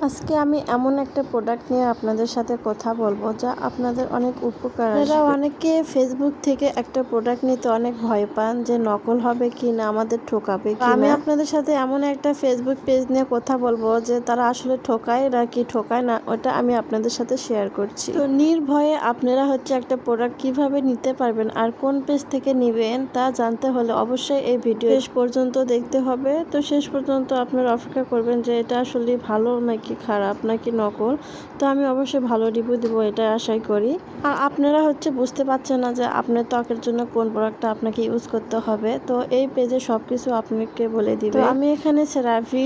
আজকে আমি এমন একটা প্রোডাক্ট নিয়ে আপনাদের সাথে কথা বলবো যা আপনাদের অনেক উপকার আসবে। আপনারা অনেকে ফেসবুক থেকে একটা প্রোডাক্ট নিতে অনেক ভয় পান যে নকল হবে কি না, আমাদের ঠকাবে কি না। আমি আপনাদের সাথে এমন একটা ফেসবুক পেজ নিয়ে কথা বলবো যে তারা আসলে ঠকায় নাকি ঠকায় না, ওটা আমি আপনাদের সাথে শেয়ার করছি। তো নির্ভয়ে আপনারা একটা প্রোডাক্ট কিভাবে নিতে পারবেন আর কোন পেজ থেকে নেবেন তা জানতে হলে অবশ্যই এই ভিডিও শেষ পর্যন্ত দেখতে হবে। তো শেষ পর্যন্ত আপনারা অপেক্ষা করবেন যে এটা আসলে ভালো নাকি খারাপ নাকি নকল। তো আমি অবশ্যই ভালো রিভিউ দিব, এটা আশাই করি। আর আপনারা বুঝতে পারছেন না যে আপনার ত্বকের জন্য কোন প্রোডাক্টটা আপনাকে ইউজ করতে হবে, তো এই পেজে সবকিছু আপনাকে বলে দিবে। তো আমি এখানে সেরাভি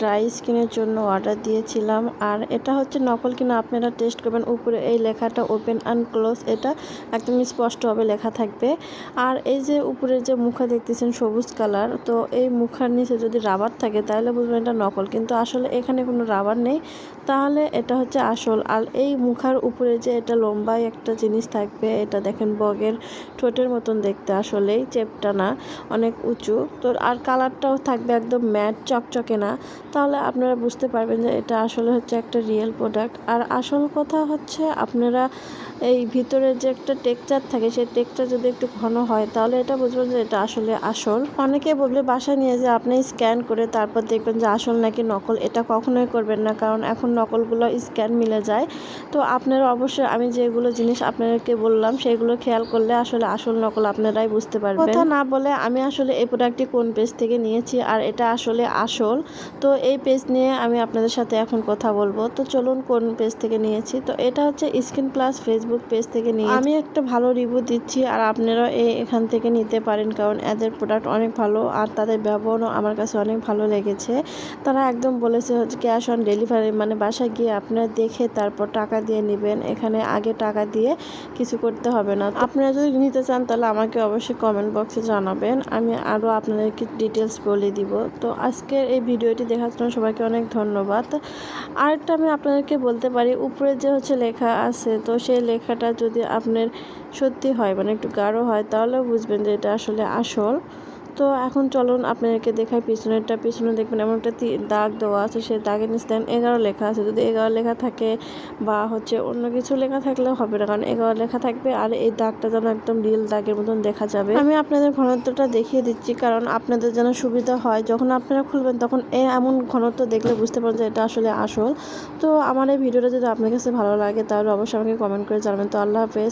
ড্রাই স্কিনের জন্য অর্ডার দিয়েছিলাম, আর এটা নকল কিনা আপনারা টেস্ট করবেন। উপরে এই লেখাটা ওপেন অ্যান্ড ক্লোজ, এটা একদম স্পষ্টভাবে লেখা থাকবে। আর এই যে উপরের যে মুখা দেখতেছেন সবুজ কালার, তো এই মুখার নিচে যদি রাবার থাকে তাহলে বুঝবেন এটা নকল, কিন্তু আসলে এখানে কোনো রাবার নেই, তাহলে এটা আসল। আর এই মুখার উপরে যে এটা লম্বাই একটা জিনিস থাকবে, এটা দেখেন বগের ঠোঁটের মতন দেখতে, আসলেই চেপটা না, অনেক উঁচু। তো আর কালারটাও থাকবে একদম ম্যাট, চকচকে না, তাহলে আপনারা বুঝতে পারবেন যে এটা আসলে একটা রিয়েল প্রোডাক্ট। আর আসল কথা আপনারা এই ভিতরে যে একটা টেক্সচার থাকে, সেই টেক্সচার যদি একটু ঘন হয় তাহলে এটা বুঝবেন যে এটা আসলে আসল। অনেকে বলবে বাসায় নিয়ে যে আপনি স্ক্যান করে তারপর দেখবেন যে আসল নাকি নকল, এটা কখনোই করবেন না, কারণ এখন নকলগুলো স্ক্যান মিলে যায়। তো আপনারা অবশ্যই আমি যেগুলো জিনিস আপনাদেরকে বললাম সেগুলো খেয়াল করলে আসলে আসল নকল আপনারাই বুঝতে পারবেন। কথা না বলে আমি আসলে এই প্রোডাক্টটি কোন পেজ থেকে নিয়েছি আর এটা আসলে আসল, তো এই পেজ নিয়ে আমি আপনাদের সাথে এখন কথা বলবো। তো চলুন কোন পেজ থেকে নিয়েছি। তো এটা স্কিন প্লাস ফেসবুক পেজ থেকে নিয়ে আমি একটা ভালো রিভিউ দিচ্ছি, আর আপনারা এখান থেকে নিতে পারেন, কারণ এদের প্রোডাক্ট অনেক ভালো আর তাদের ব্যবহারও আমার কাছে অনেক ভালো লেগেছে। তারা একদম বলেছে ক্যাশ অন ডেলিভারি, মানে বাসায় গিয়ে আপনারা দেখে তারপর টাকা দিয়ে নেবেন, এখানে আগে টাকা দিয়ে কিছু করতে হবে না। আপনারা যদি নিতে চান তাহলে আমাকে অবশ্যই কমেন্ট বক্সে জানাবেন, আমি আরও আপনাদেরকে ডিটেলস বলে দিব। তো আজকের এই ভিডিওটি দেখার জন্য সবাইকে অনেক ধন্যবাদ। আরেকটা আমি আপনাদেরকে বলতে পারি, উপরে যে লেখা আছে, তো সেই লেখাটা যদি আপনার সত্যি হয়, মানে একটু গাঢ় হয়, তাহলে বুঝবেন যে এটা আসলে আসল। তো এখন চলুন আপনাদেরকে দেখাই পিছনেরটা। পিছনে দেখবেন এমন একটা দাগ দেওয়া আছে, সেই দাগের নিচে 11 লেখা আছে। যদি 11 লেখা থাকে বা অন্য কিছু লেখা থাকলেও হবে না, কারণ 11 লেখা থাকবে আর এই দাগটা যেন একদম রিয়েল দাগের মতন দেখা যাবে। আমি আপনাদের ঘনত্বটা দেখিয়ে দিচ্ছি, কারণ আপনাদের যেন সুবিধা হয়, যখন আপনারা খুলবেন তখন এমন ঘনত্ব দেখলে বুঝতে পারেন যে এটা আসলে আসল। তো আমার এই ভিডিওটা যদি আপনার কাছে ভালো লাগে তাহলে অবশ্যই আমাকে কমেন্ট করে জানাবেন। তো আল্লাহ হাফেজ।